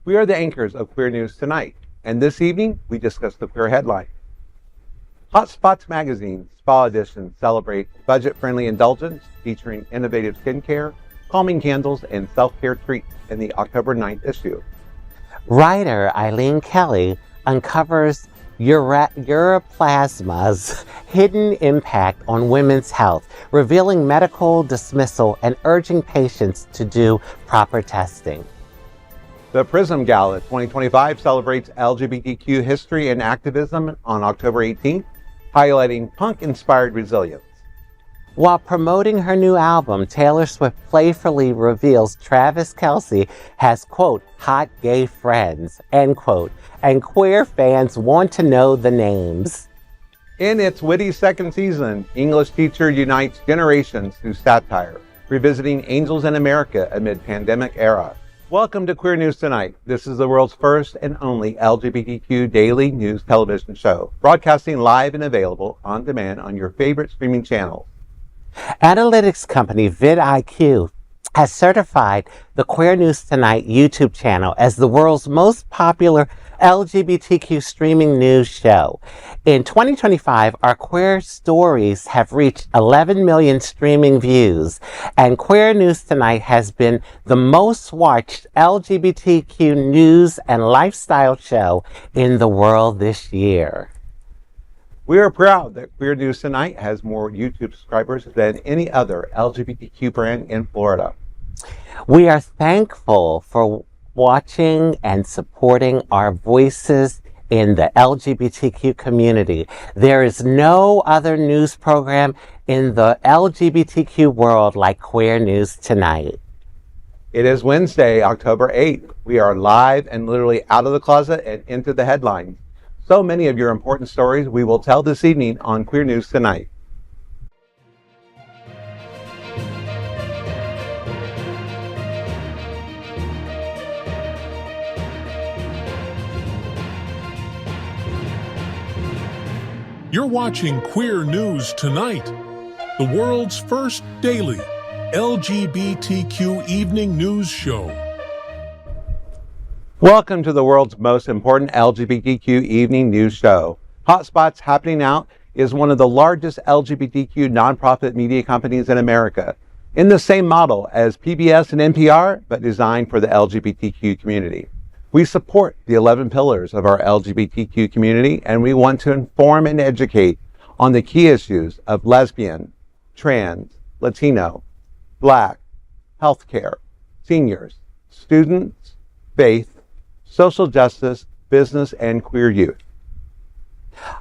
We are the anchors of Queer News Tonight, and this evening we discuss the queer headline. Hotspots Magazine Spa Edition celebrates budget-friendly indulgence featuring innovative skincare, calming candles, and self-care treats in the October 9th issue. Writer Eileen Kelly uncovers Ureaplasma's hidden impact on women's health, revealing medical dismissal and urging patients to do proper testing. The PRISM Gala 2025 celebrates LGBTQ history and activism on October 18th, highlighting punk-inspired resilience. While promoting her new album, Taylor Swift playfully reveals Travis Kelce has, quote, hot gay friends, end quote, and queer fans want to know the names. In its witty second season, English Teacher unites generations through satire, revisiting angels in America amid pandemic era. Welcome to Queer News Tonight. This is the world's first and only LGBTQ daily news television show, broadcasting live and available on demand on your favorite streaming channels. Analytics company vidIQ has certified the Queer News Tonight YouTube channel as the world's most popular LGBTQ streaming news show. In 2025, our queer stories have reached 11 million streaming views, and Queer News Tonight has been the most watched LGBTQ news and lifestyle show in the world this year. We are proud that Queer News Tonight has more YouTube subscribers than any other LGBTQ brand in Florida. We are thankful for watching and supporting our voices in the LGBTQ community. There is no other news program in the LGBTQ world like Queer News Tonight. It is Wednesday, October 8th. We are live and literally out of the closet and into the headlines. So many of your important stories we will tell this evening on Queer News Tonight. You're watching Queer News Tonight, the world's first daily LGBTQ evening news show. Welcome to the world's most important LGBTQ evening news show. Hotspots Happening Out is one of the largest LGBTQ nonprofit media companies in America, in the same model as PBS and NPR, but designed for the LGBTQ community. We support the 11 pillars of our LGBTQ community, and we want to inform and educate on the key issues of lesbian, trans, Latino, Black, healthcare, seniors, students, faith, social justice, business, and queer youth.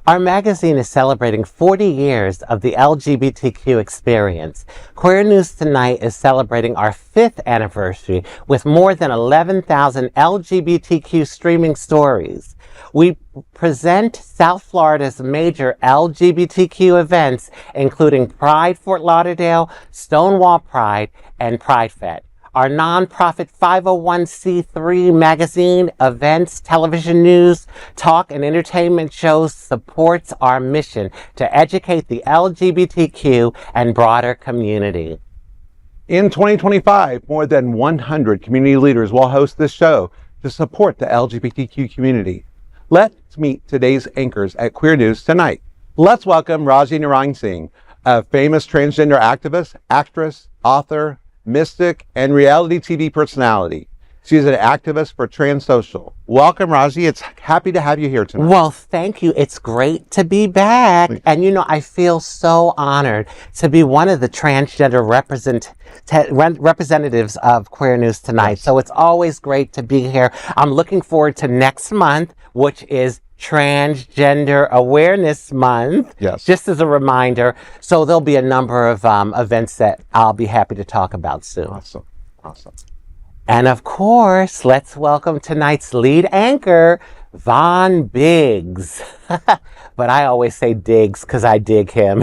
Our magazine is celebrating 40 years of the LGBTQ experience. Queer News Tonight is celebrating our 5th anniversary with more than 11,000 LGBTQ streaming stories. We present South Florida's major LGBTQ events, including Pride Fort Lauderdale, Stonewall Pride, and Pride Fest. Our nonprofit 501c3 magazine, events, television news, talk, and entertainment shows supports our mission to educate the LGBTQ and broader community. In 2025, more than 100 community leaders will host this show to support the LGBTQ community. Let's meet today's anchors at Queer News Tonight. Let's welcome Rajee Narinesingh, a famous transgender activist, actress, author, mystic, and reality TV personality. She's an activist for Trans Social. Welcome, Rajee. It's happy to have you here tonight. Well, thank you. It's great to be back. And I feel so honored to be one of the transgender representatives of Queer News Tonight. Yes. So it's always great to be here. I'm looking forward to next month, which is Transgender Awareness Month, yes, just as a reminder. So there'll be a number of events that I'll be happy to talk about soon. Awesome. And of course, let's welcome tonight's lead anchor, Von Biggs. But I always say Diggs because I dig him.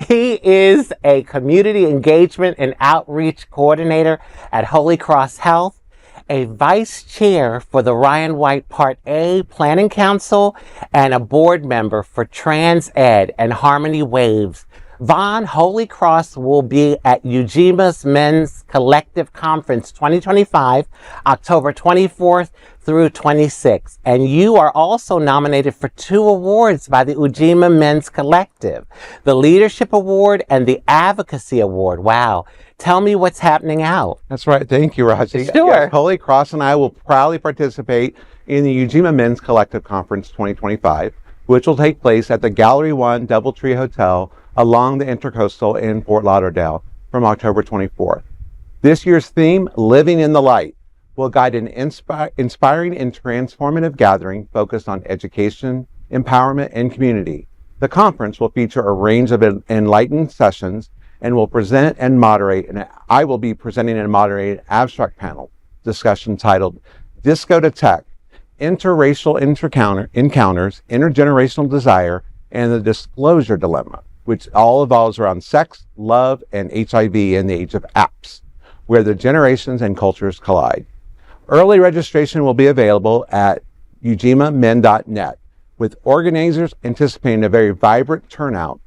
He is a community engagement and outreach coordinator at Holy Cross Health, a vice chair for the Ryan White Part A Planning Council, and a board member for Trans Ed and Harmony Waves Von Holy Cross will be at Ujima's Men's Collective Conference 2025, October 24th through 26th. And you are also nominated for 2 awards by the Ujima Men's Collective, the Leadership Award and the Advocacy Award. Wow. Tell me what's happening out. That's right. Thank you, Rajee. Sure. Yes, Holy Cross and I will proudly participate in the Ujima Men's Collective Conference 2025, which will take place at the Gallery 1 Doubletree Hotel along the Intercoastal in Fort Lauderdale from October 24th. This year's theme, Living in the Light, will guide an inspiring and transformative gathering focused on education, empowerment, and community. The conference will feature a range of enlightened sessions and will present and moderate, and I will be presenting and moderating an abstract panel discussion titled Disco to Tech, Interracial Encounters, Intergenerational Desire, and the Disclosure Dilemma, which all evolves around sex, love, and HIV in the age of apps, where the generations and cultures collide. Early registration will be available at ujimamen.net, with organizers anticipating a very vibrant turnout.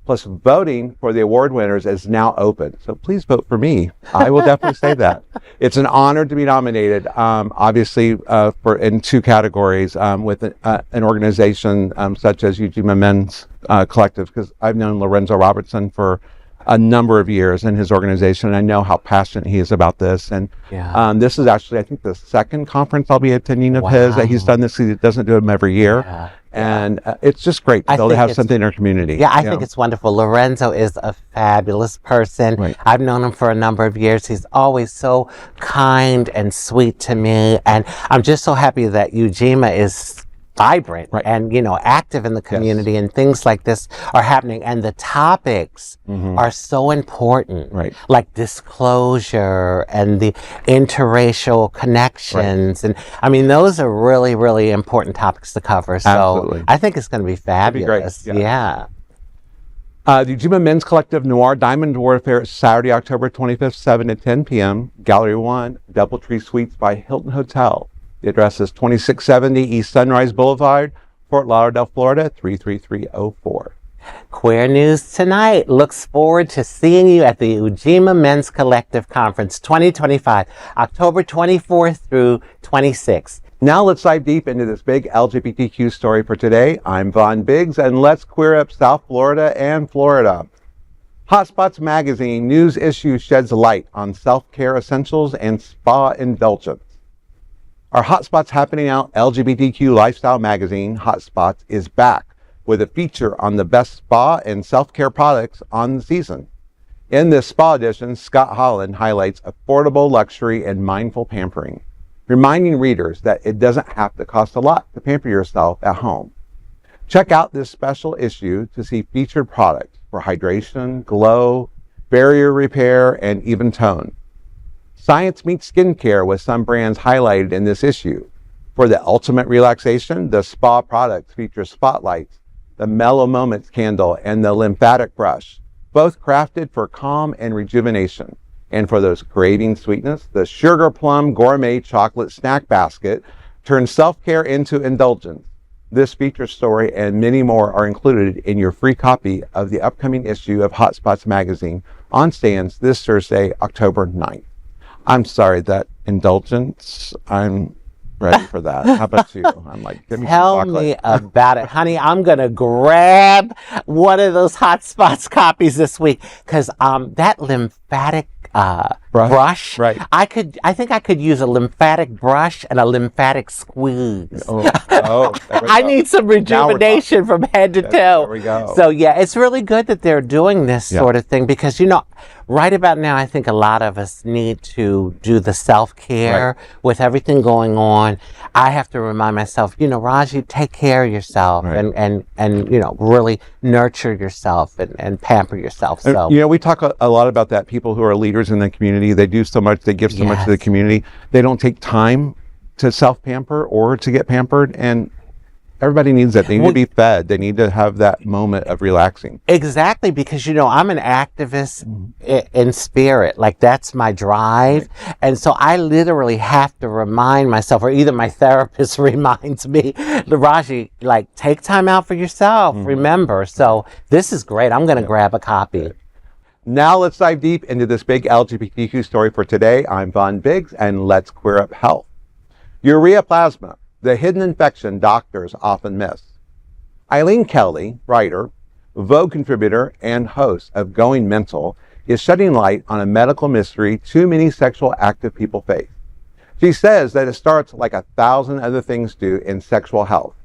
Plus, voting for the award winners is now open. So please vote for me. I will definitely say that. It's an honor to be nominated, obviously, in 2 categories with an organization such as Ujima Men's Collective, because I've known Lorenzo Robertson for a number of years in his organization, and I know how passionate he is about this. And this is actually, I think, the 2nd conference I'll be attending of his that he's done this. He doesn't do them every year. Yeah. And it's just great to be able to have something in our community. Yeah, I think it's wonderful. Lorenzo is a fabulous person. Right. I've known him for a number of years. He's always so kind and sweet to me. And I'm just so happy that Ujima is vibrant and, active in the community, and things like this are happening. And the topics are so important, like disclosure and the interracial connections. And I mean, those are really, really important topics to cover. So absolutely. I think it's going to be fabulous. Be great. Yeah. The Ujima Men's Collective Noir Diamond Warfare is Saturday, October 25th, 7 to 10 p.m., Gallery 1, Doubletree Suites by Hilton Hotel. The address is 2670 East Sunrise Boulevard, Fort Lauderdale, Florida, 33304. Queer News Tonight looks forward to seeing you at the Ujima Men's Collective Conference 2025, October 24th through 26th. Now let's dive deep into this big LGBTQ story for today. I'm Von Biggs, and let's queer up South Florida and Florida. Hotspots Magazine News Issue sheds light on self-care essentials and spa indulgence. Our Hotspots Happening Out LGBTQ lifestyle magazine, Hotspots, is back with a feature on the best spa and self-care products on the season. In this spa edition, Scott Holland highlights affordable luxury and mindful pampering, reminding readers that it doesn't have to cost a lot to pamper yourself at home. Check out this special issue to see featured products for hydration, glow, barrier repair, and even tone. Science meets skincare with some brands highlighted in this issue. For the ultimate relaxation, the spa products feature spotlights, the Mellow Moments candle, and the lymphatic brush, both crafted for calm and rejuvenation. And for those craving sweetness, the Sugar Plum Gourmet Chocolate Snack Basket turns self-care into indulgence. This feature story and many more are included in your free copy of the upcoming issue of Hotspots Magazine on stands this Thursday, October 9th. I'm sorry, that indulgence, I'm ready for that. How about you? I'm like, give me Tell some chocolate. me about it. Honey, I'm going to grab one of those Hotspots copies this week, because that lymphatic brush. Right. I think I could use a lymphatic brush and a lymphatic squeeze. I need some rejuvenation from head to toe. There we go. So yeah, it's really good that they're doing this sort of thing, because right about now, I think a lot of us need to do the self-care with everything going on. I have to remind myself, Rajee, take care of yourself and really nurture yourself and pamper yourself. So we talk a lot about that. People who are leaders in the community, they do so much, they give so much to the community. They don't take time to self-pamper or to get pampered. And Everybody needs that. They need to be fed. They need to have that moment of relaxing. Exactly, because, I'm an activist in spirit. Like, that's my drive. Right. And so I literally have to remind myself, or either my therapist reminds me, Rajee, like, take time out for yourself. Remember. So this is great. I'm going to grab a copy. Now let's dive deep into this big LGBTQ story for today. I'm Von Biggs, and let's queer up health. Ureaplasma, the hidden infection doctors often miss. Eileen Kelly, writer, Vogue contributor, and host of Going Mental, is shedding light on a medical mystery too many sexual active people face. She says that it starts like 1,000 other things do in sexual health,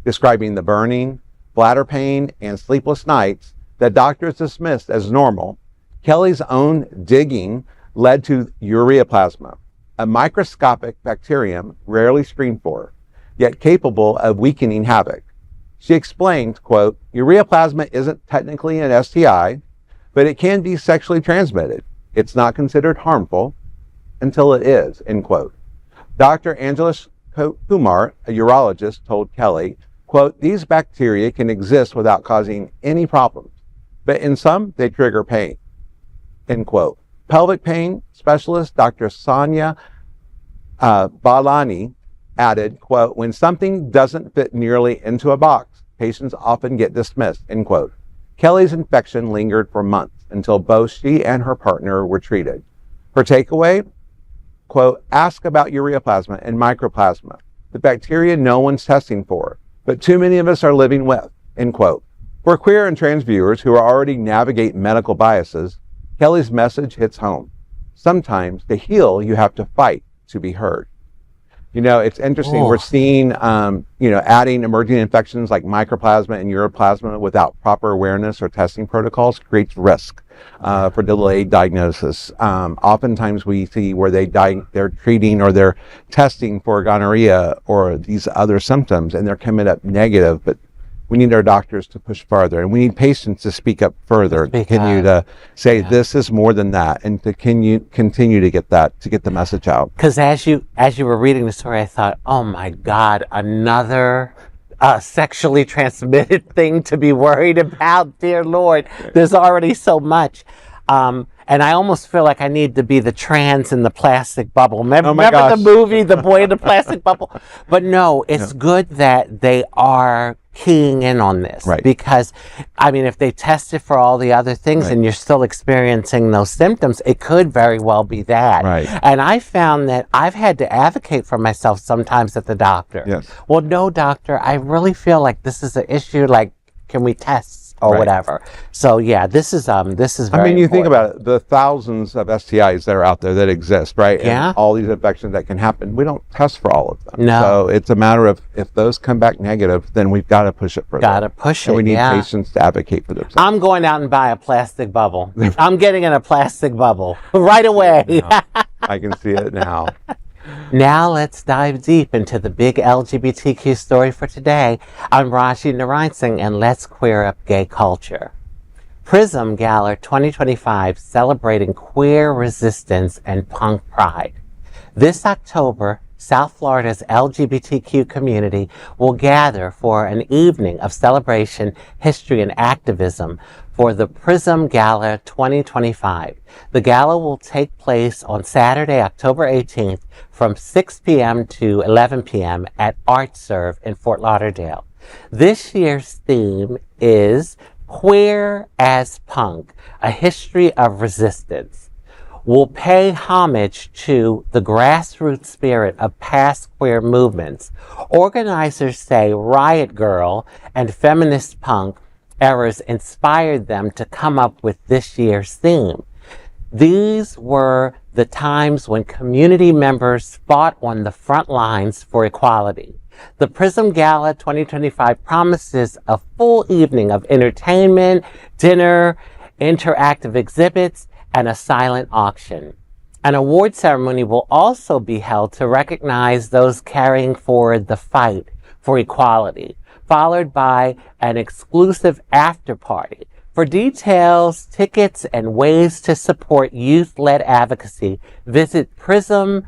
describing the burning, bladder pain, and sleepless nights that doctors dismissed as normal. Kelly's own digging led to ureaplasma, a microscopic bacterium rarely screened for, yet capable of weakening havoc. She explained, quote, ureaplasma isn't technically an STI, but it can be sexually transmitted. It's not considered harmful until it is, end quote. Dr. Angelis Kumar, a urologist, told Kelly, quote, these bacteria can exist without causing any problems, but in some, they trigger pain, end quote. Pelvic pain specialist Dr. Sonia Balani added, quote, when something doesn't fit nearly into a box, patients often get dismissed, end quote. Kelly's infection lingered for months until both she and her partner were treated. Her takeaway, quote, ask about ureaplasma and microplasma, the bacteria no one's testing for, but too many of us are living with, end quote. For queer and trans viewers who are already navigate medical biases, Kelly's message hits home. Sometimes to heal, you have to fight to be heard. It's interesting. We're seeing, adding emerging infections like microplasma and ureaplasma without proper awareness or testing protocols creates risk for delayed diagnosis. Oftentimes we see where they're treating or they're testing for gonorrhea or these other symptoms and they're coming up negative, but we need our doctors to push farther, and we need patients to speak up further, continue to say this is more than that, and to continue to get the message out. Because as you were reading the story, I thought, oh my God, another sexually transmitted thing to be worried about. Dear Lord, there's already so much. And I almost feel like I need to be the trans in the plastic bubble. Remember the movie, The Boy in the Plastic Bubble? But no, it's good that they are keying in on this. Right. Because, if they tested for all the other things and you're still experiencing those symptoms, it could very well be that. Right. And I found that I've had to advocate for myself sometimes at the doctor. Yes. Well, no, doctor, I really feel like this is an issue, like, can we test? Or whatever. So this is very important. You think about it, the thousands of STIs that are out there that exist, right? Yeah. And all these infections that can happen. We don't test for all of them. No. So it's a matter of if those come back negative, then we've got to push it further. And we need patients to advocate for themselves. I'm going out and buy a plastic bubble. I'm getting in a plastic bubble right away. I can see it now. Now let's dive deep into the big LGBTQ story for today. I'm Rajee Narinesingh, and let's queer up gay culture. PRISM Gala 2025 celebrating queer resistance and punk pride. This October, South Florida's LGBTQ community will gather for an evening of celebration, history, and activism for the PRISM Gala 2025. The gala will take place on Saturday, October 18th from 6 p.m. to 11 p.m. at Art Serve in Fort Lauderdale. This year's theme is Queer as Punk, a history of resistance. Will pay homage to the grassroots spirit of past queer movements. Organizers say Riot Girl and feminist punk eras inspired them to come up with this year's theme. These were the times when community members fought on the front lines for equality. The PRISM Gala 2025 promises a full evening of entertainment, dinner, interactive exhibits, and a silent auction. An award ceremony will also be held to recognize those carrying forward the fight for equality, followed by an exclusive after party. For details, tickets, and ways to support youth-led advocacy, visit prismfl.org.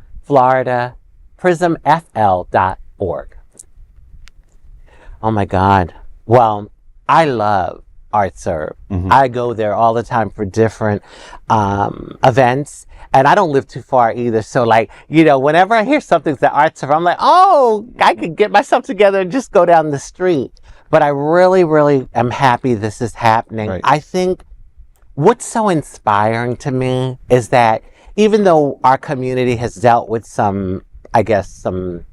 Oh my God. Well, I love Art Serve. I go there all the time for different events, and I don't live too far either. So like, you know, whenever I hear something's at Art Serve, I'm like, oh, I could get myself together and just go down the street. But I really, really am happy this is happening. Right. I think what's so inspiring to me is that even though our community has dealt with some, I guess, some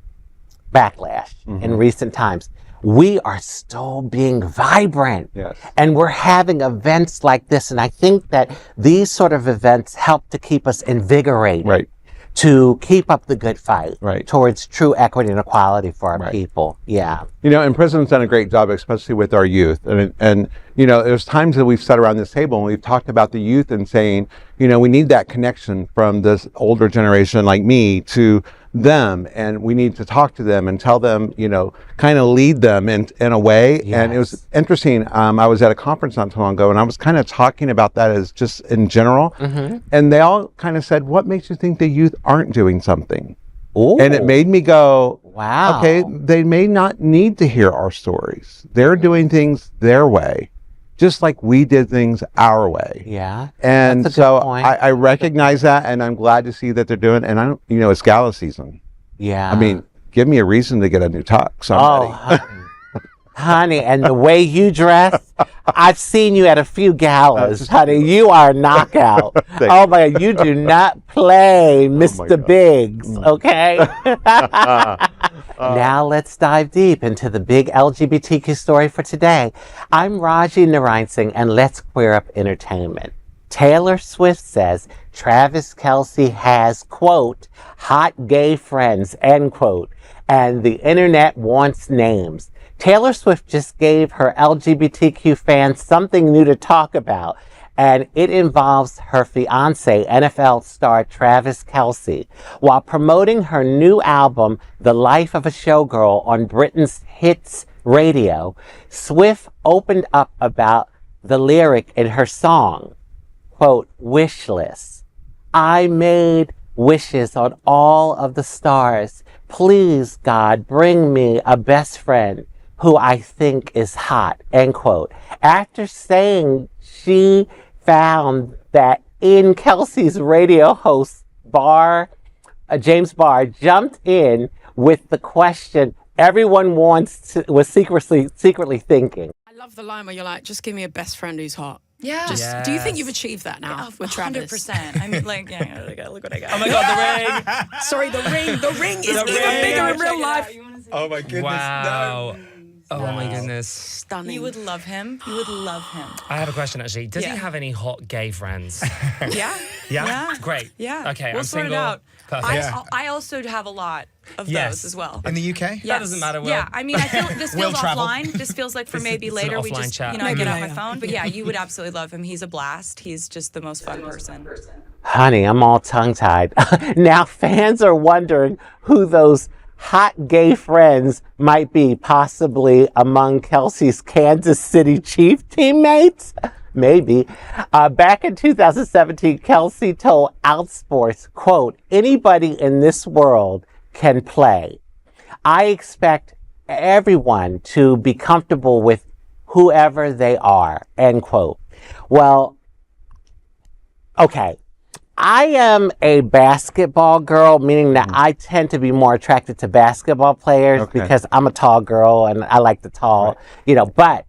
backlash in recent times, we are still being vibrant. Yes. And we're having events like this. And I think that these sort of events help to keep us invigorated. Right. To keep up the good fight. Right. Towards true equity and equality for our people. Yeah. You know, and PRISM's done a great job, especially with our youth. And you know, there's times that we've sat around this table and we've talked about the youth and saying, you know, we need that connection from this older generation like me to them, and we need to talk to them and tell them, you know, kind of lead them in a way. Yes. And it was interesting. I was at a conference not too long ago, and I was kind of talking about that as just in general. And they all kind of said, what makes you think the youth aren't doing something? Ooh. And it made me go, wow. Okay, they may not need to hear our stories. They're doing things their way, just like we did things our way. Yeah. And that's a so good point. I recognize that, and I'm glad to see that they're doing. And I don't, you know, it's Gala season. Yeah. I mean, give me a reason to get a new tux. Somebody. Honey, and the way you dress, I've seen you at a few galas, honey. You are a knockout. Oh my God, you do not play Mr. Biggs, okay? Now let's dive deep into the big LGBTQ story for today. I'm Rajee Narinesingh, and let's queer up entertainment. Taylor Swift says Travis Kelce has, quote, hot gay friends, end quote, and the internet wants names. Taylor Swift just gave her LGBTQ fans something new to talk about, and it involves her fiancé, NFL star Travis Kelce. While promoting her new album, The Life of a Showgirl, on Britain's hits radio, Swift opened up about the lyric in her song, quote, wish list. I made wishes on all of the stars. Please, God, bring me a best friend who I think is hot, end quote. After saying she found that in Kelce's radio host, James Barr, jumped in with the question everyone was secretly thinking. I love the line where you're like, just give me a best friend who's hot. Yeah. Do you think you've achieved that now with Travis? 100%. I mean, like, yeah, look what I got. Oh my God, the ring. Sorry, the ring. The ring is even bigger in real life. Oh my goodness. Wow. No. Oh my goodness. Stunning. You would love him. You would love him. I have a question actually. Does he have any hot gay friends? Yeah. Yeah? Great. Yeah. Okay, we'll I'm sort single. it out. Perfect. I also have a lot of those as well. In the UK? Yes. That doesn't matter, Will. Yeah, I mean, I feel this Will feels travel. offline. This feels like for maybe It's an later we offline just, chat. you know, I get off my Yeah. phone. But yeah, you would absolutely love him. He's a blast. He's just the most fun person. Honey, I'm all tongue-tied. Now fans are wondering who those hot gay friends might be, possibly among Kelce's Kansas City Chiefs teammates. Maybe. Back in 2017, Kelce told Outsports, quote, anybody in this world can play. I expect everyone to be comfortable with whoever they are, end quote. Well, okay. I am a basketball girl, meaning that I tend to be more attracted to basketball players because I'm a tall girl and I like the tall, you know, but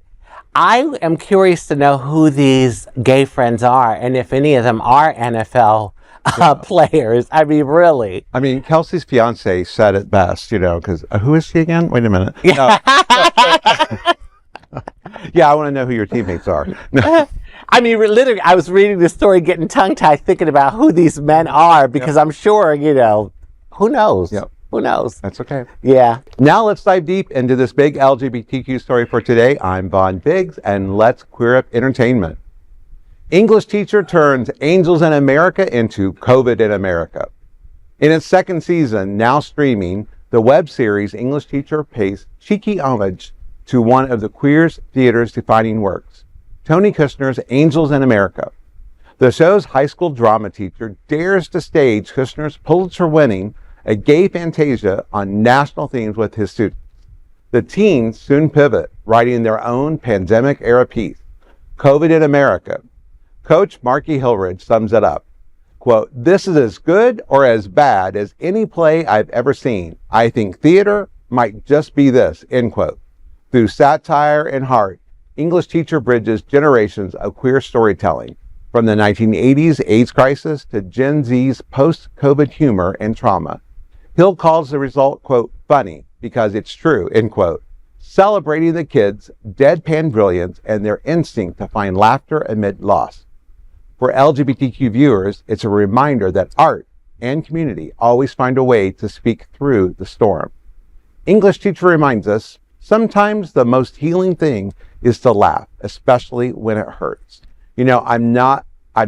I am curious to know who these gay friends are and if any of them are NFL players. I mean, really. I mean, Kelce's fiance said it best, you know, because who is she again? Wait a minute. No. Yeah, I want to know who your teammates are. No. I mean, literally, I was reading the story, getting tongue-tied, thinking about who these men are, because I'm sure, you know, who knows? Yep. Who knows? That's okay. Yeah. Now let's dive deep into this big LGBTQ story for today. I'm Vaughn Biggs, and let's queer up entertainment. English teacher turns Angels in America into COVID in America. In its second season, now streaming, the web series English Teacher pays cheeky homage to one of the queer theater's defining works, Tony Kushner's Angels in America. The show's high school drama teacher dares to stage Kushner's Pulitzer-winning A Gay Fantasia on national themes with his students. The teens soon pivot, writing their own pandemic-era piece, COVID in America. Coach Marky Hillridge sums it up. Quote, "This is as good or as bad as any play I've ever seen. I think theater might just be this," end quote. Through satire and heart, English teacher bridges generations of queer storytelling, from the 1980s AIDS crisis to Gen Z's post-COVID humor and trauma. Hill calls the result, quote, "funny because it's true," end quote, celebrating the kids' deadpan brilliance and their instinct to find laughter amid loss. For LGBTQ viewers, it's a reminder that art and community always find a way to speak through the storm. English teacher reminds us, sometimes the most healing thing is to laugh, especially when it hurts. You know, I've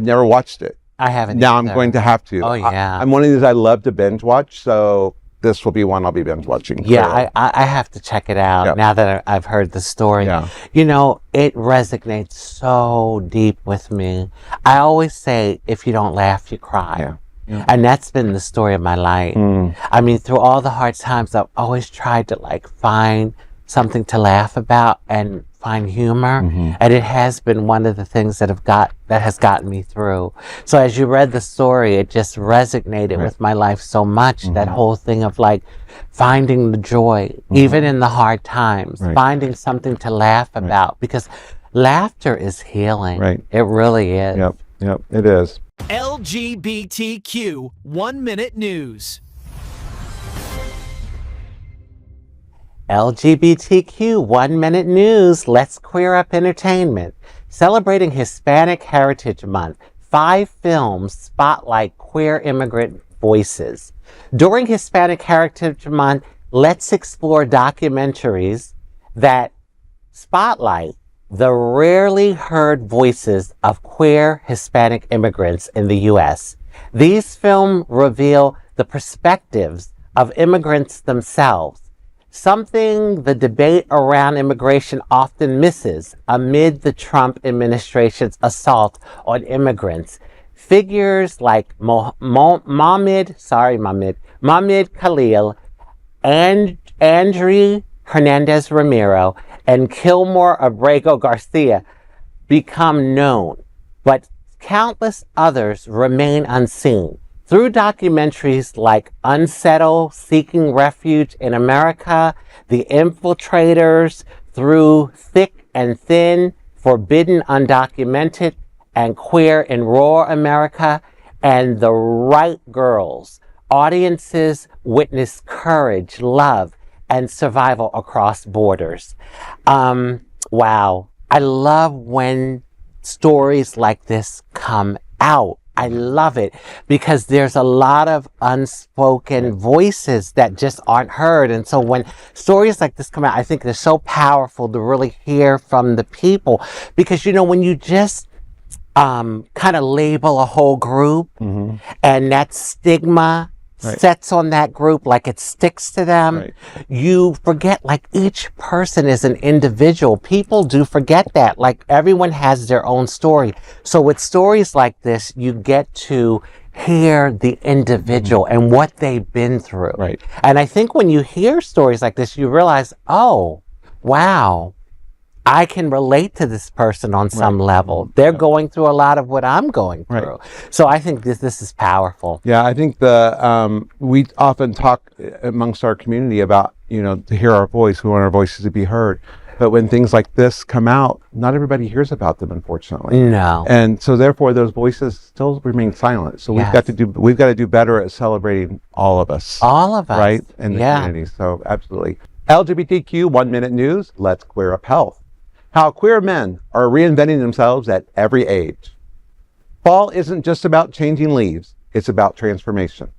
never watched it. I haven't. Now I'm either. going to have to. Oh, yeah. I'm one of these I love to binge watch, so this will be one I'll be binge watching. Yeah, I have to check it out Yep. now that I've heard the story. Yeah. You know, it resonates so deep with me. I always say, if you don't laugh, you cry. Yeah. Yeah. And that's been the story of my life. I mean, through all the hard times, I've always tried to find something to laugh about and find humor. And it has been one of the things that has gotten me through. So as you read the story, it just resonated with my life so much. That whole thing of finding the joy, even in the hard times, finding something to laugh about, because laughter is healing. Right. It really is. Yep, it is. LGBTQ 1 Minute News. LGBTQ 1 Minute News. Let's queer up entertainment. Celebrating Hispanic Heritage Month, 5 films spotlight queer immigrant voices. During Hispanic Heritage Month, let's explore documentaries that spotlight the rarely heard voices of queer Hispanic immigrants in the U.S. These films reveal the perspectives of immigrants themselves, something the debate around immigration often misses amid the Trump administration's assault on immigrants. Figures like Mohamed Khalil, and Andrew Hernandez Ramiro, and Kilmore Abrego Garcia become known, but countless others remain unseen. Through documentaries like Unsettled, Seeking Refuge in America, The Infiltrators, through Thick and Thin, Forbidden Undocumented, and Queer in Raw America, and The Right Girls, audiences witness courage, love, and survival across borders. Wow. I love when stories like this come out. I love it because there's a lot of unspoken voices that just aren't heard. And so when stories like this come out, I think they're so powerful to really hear from the people, because, you know, when you just kind of label a whole group and that stigma sets on that group, it sticks to them, you forget each person is an individual. People do forget that. Everyone has their own story. So with stories like this, you get to hear the individual and what they've been through. And I think when you hear stories like this, you realize, oh, wow, I can relate to this person on some level. They're going through a lot of what I'm going through. So I think this is powerful. Yeah, I think we often talk amongst our community about, to hear our voice. We want our voices to be heard. But when things like this come out, not everybody hears about them, unfortunately. No. And so therefore those voices still remain silent. So we've got to do better at celebrating all of us. All of us. Right? In the community. So absolutely. LGBTQ 1 Minute News. Let's queer up health. How queer men are reinventing themselves at every age. Fall isn't just about changing leaves, it's about transformation.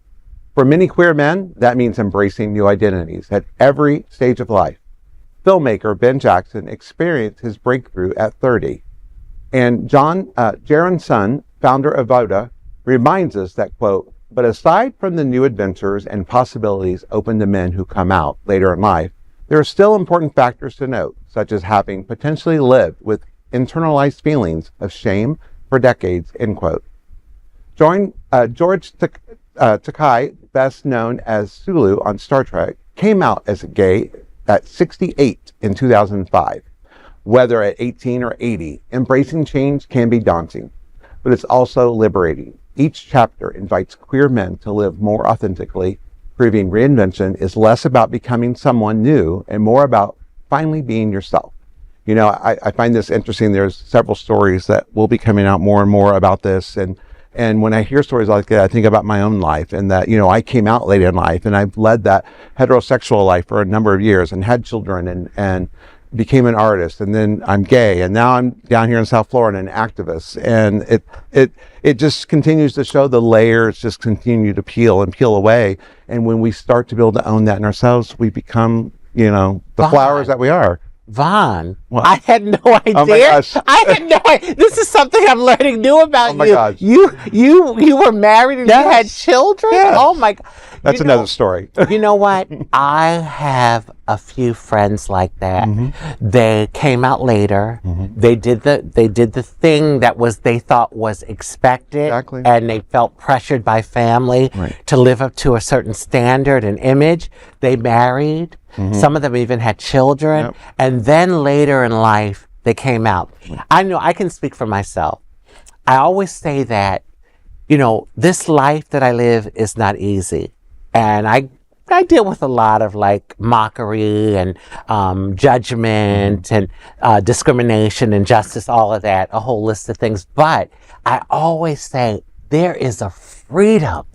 For many queer men, that means embracing new identities at every stage of life. Filmmaker Ben Jackson experienced his breakthrough at 30. And Jaron Sun, founder of Voda, reminds us that, quote, "But aside from the new adventures and possibilities open to men who come out later in life, there are still important factors to note, such as having potentially lived with internalized feelings of shame for decades," end quote. George Takei, best known as Sulu on Star Trek, came out as gay at 68 in 2005. Whether at 18 or 80, embracing change can be daunting, but it's also liberating. Each chapter invites queer men to live more authentically, proving reinvention is less about becoming someone new and more about finally being yourself. You know, I find this interesting. There's several stories that will be coming out more and more about this. And when I hear stories like that, I think about my own life and that, you know, I came out late in life and I've led that heterosexual life for a number of years and had children and became an artist, and then I'm gay, and now I'm down here in South Florida and an activist, and it just continues to show the layers just continue to peel away, and when we start to be able to own that in ourselves, we become, you know, the flowers that we are. Vaughn, what? I had no idea. Oh my gosh. I had no idea. This is something I'm learning new about oh my you. Gosh. You were married and yes. you had children? Yes. Oh my God. That's another story. You know what? I have a few friends like that. Mm-hmm. They came out later. Mm-hmm. They did the thing that they thought was expected. Exactly. And they felt pressured by family to live up to a certain standard and image. They married. Mm-hmm. Some of them even had children. Yep. And then later in life, they came out. I know I can speak for myself. I always say that, you know, this life that I live is not easy. And I deal with a lot of like mockery and judgment and discrimination, injustice, all of that, a whole list of things. But I always say there is a freedom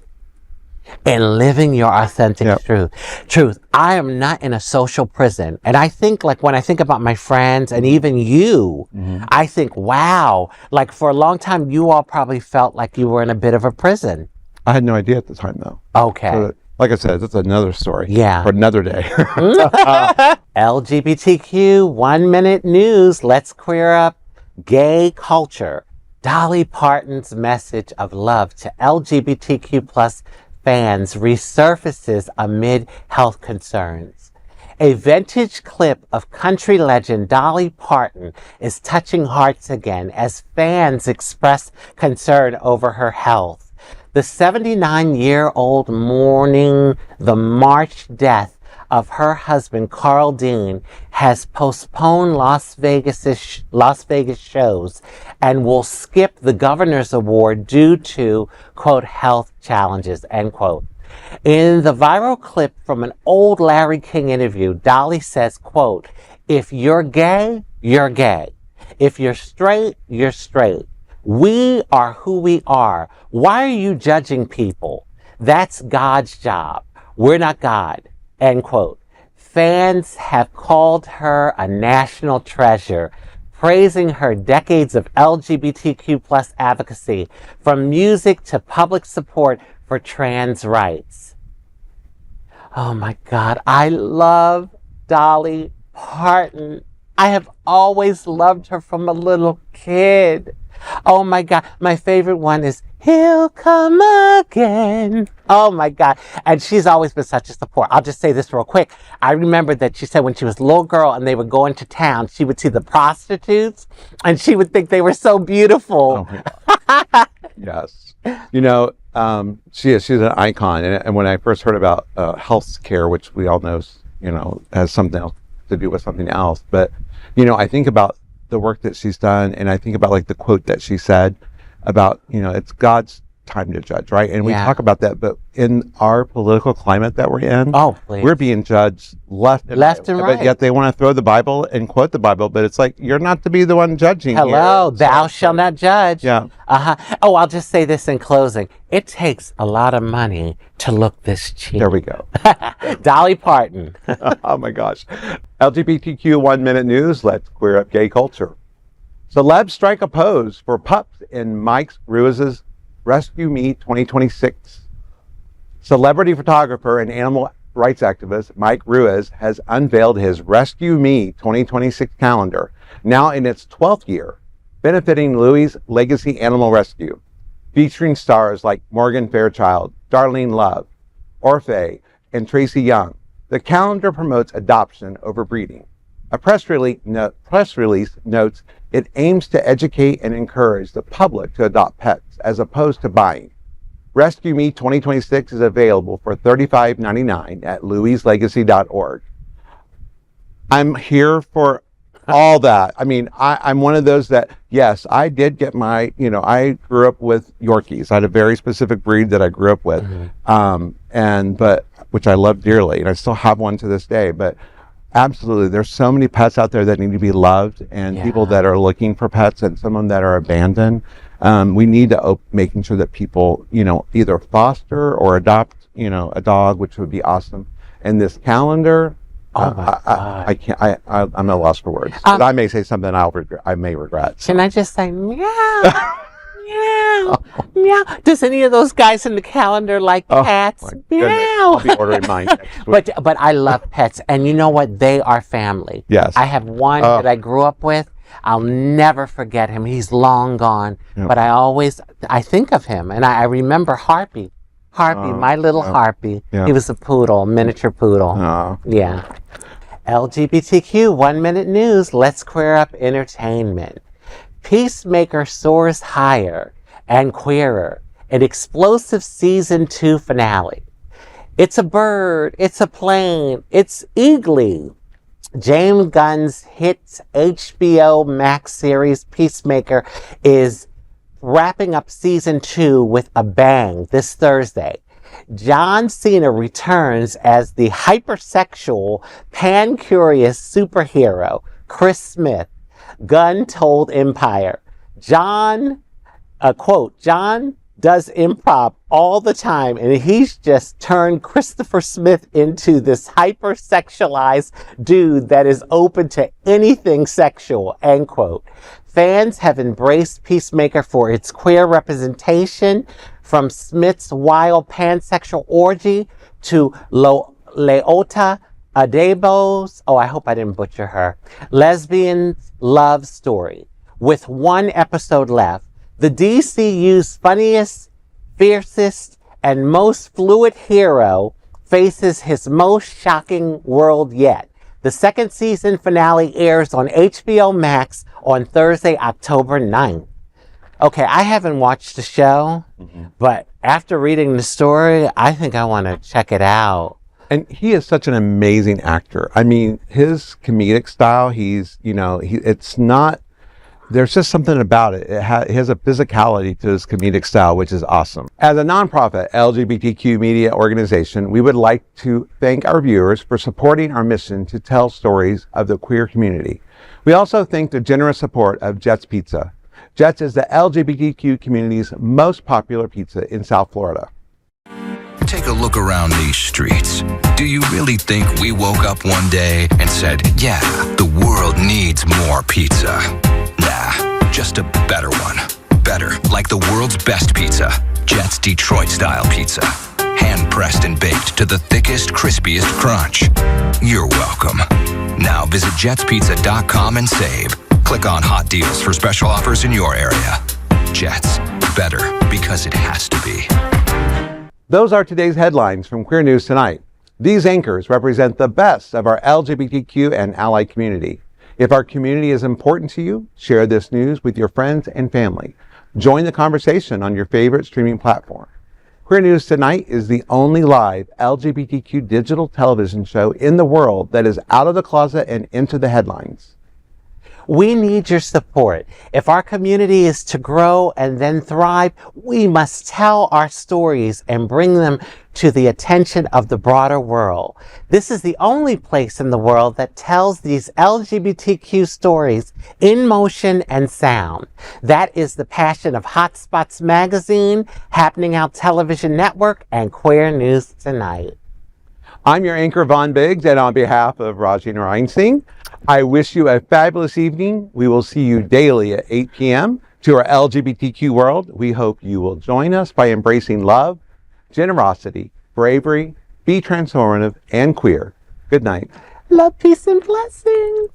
in living your authentic truth. I am not in a social prison. And I think, like, when I think about my friends and even you, I think, wow, like for a long time, you all probably felt like you were in a bit of a prison. I had no idea at the time, though. Okay. So, like I said, that's another story. Yeah. For another day. LGBTQ 1 minute news. Let's queer up gay culture. Dolly Parton's message of love to LGBTQ plus fans resurfaces amid health concerns. A vintage clip of country legend Dolly Parton is touching hearts again as fans express concern over her health. The 79-year-old mourning the March death of her husband, Carl Dean, has postponed Las Vegas shows and will skip the Governor's Award due to, quote, health challenges, end quote. In the viral clip from an old Larry King interview, Dolly says, quote, if you're gay, you're gay. If you're straight, you're straight. We are who we are. Why are you judging people? That's God's job. We're not God. End quote. Fans have called her a national treasure, praising her decades of LGBTQ plus advocacy, from music to public support for trans rights. Oh my God, I love Dolly Parton. I have always loved her from a little kid. Oh my God, my favorite one is He'll Come Again. Oh my God. And she's always been such a support. I'll just say this real quick. I remember that she said when she was a little girl and they would go into town, she would see the prostitutes and she would think they were so beautiful. Oh yes. You know, she's an icon. And when I first heard about health care, which we all know, you know, has something else to do with something else. But, you know, I think about the work that she's done, and I think about like the quote that she said about, you know, it's God's time to judge, right? And we talk about that, but in our political climate that we're in, we're being judged left and right. But yet they want to throw the Bible and quote the Bible, but it's like, you're not to be the one judging. Hello, here. Thou shalt not judge. Yeah. Oh, I'll just say this in closing. It takes a lot of money to look this cheap. There we go. Dolly Parton. Oh my gosh. LGBTQ 1 minute news. Let's queer up gay culture. Celebs strike a pose for pups in Mike Ruiz's Rescue Me 2026. Celebrity photographer and animal rights activist Mike Ruiz has unveiled his Rescue Me 2026 calendar, now in its 12th year, benefiting Louis' Legacy Animal Rescue, featuring stars like Morgan Fairchild, Darlene Love, Orphe, and Tracy Young. The calendar promotes adoption over breeding. A press release notes it aims to educate and encourage the public to adopt pets as opposed to buying. Rescue Me 2026 is available for $35.99 at louislegacy.org. I'm here for all that. I mean, I'm one of those that, yes, I did get my, I grew up with Yorkies. I had a very specific breed that I grew up with, but which I love dearly, and I still have one to this day. But absolutely, there's so many pets out there that need to be loved, and people that are looking for pets, and some of them that are abandoned. We need to making sure that people, either foster or adopt, a dog, which would be awesome. And this calendar. I can't. I'm at a loss for words. I may say something I may regret. Can I just say meow, meow, meow? Does any of those guys in the calendar like cats? Meow. I'll be ordering mine next week. But I love pets, and you know what? They are family. Yes. I have one that I grew up with. I'll never forget him. He's long gone, but I think of him, and I remember Harpy. My little Harpy. He was a poodle, miniature poodle. Yeah. LGBTQ 1 Minute News. Let's queer up entertainment. Peacemaker soars higher and queerer. An explosive season 2 finale. It's a bird. It's a plane. It's Eagly. James Gunn's hit HBO Max series Peacemaker is wrapping up season 2 with a bang this Thursday. John Cena returns as the hypersexual, pan-curious superhero, Chris Smith. Gunn told Empire, quote, John does improv all the time, and he's just turned Christopher Smith into this hypersexualized dude that is open to anything sexual, end quote. Fans have embraced Peacemaker for its queer representation, from Smith's wild pansexual orgy to Leota Adebo's, I hope I didn't butcher her, lesbian love story. With one episode left, the DCU's funniest, fiercest, and most fluid hero faces his most shocking world yet. The second season finale airs on HBO Max on Thursday, October 9th. Okay, I haven't watched the show, but after reading the story, I think I want to check it out. And he is such an amazing actor. I mean, his comedic style, it's not, there's just something about it. He has a physicality to his comedic style, which is awesome. As a nonprofit LGBTQ media organization, we would like to thank our viewers for supporting our mission to tell stories of the queer community. We also thank the generous support of Jets Pizza. Jets is the LGBTQ community's most popular pizza in South Florida. Take a look around these streets. Do you really think we woke up one day and said, yeah, the world needs more pizza? Nah, just a better one. Better, like the world's best pizza, Jet's Detroit-style pizza. Hand-pressed and baked to the thickest, crispiest crunch. You're welcome. Now visit jetspizza.com and save. Click on hot deals for special offers in your area. Jets, better because it has to be. Those are today's headlines from Queer News Tonight. These anchors represent the best of our LGBTQ and allied community. If our community is important to you, share this news with your friends and family. Join the conversation on your favorite streaming platform. Queer News Tonight is the only live LGBTQ digital television show in the world that is out of the closet and into the headlines. We need your support. If our community is to grow and then thrive, we must tell our stories and bring them to the attention of the broader world. This is the only place in the world that tells these LGBTQ stories in motion and sound. That is the passion of Hotspots Magazine, Happening Out Television Network, and Queer News Tonight. I'm your anchor, Vaughn Biggs, and on behalf of Rajee Narinesingh, I wish you a fabulous evening. We will see you daily at 8 p.m. to our LGBTQ world. We hope you will join us by embracing love, generosity, bravery, be transformative, and queer. Good night. Love, peace, and blessings.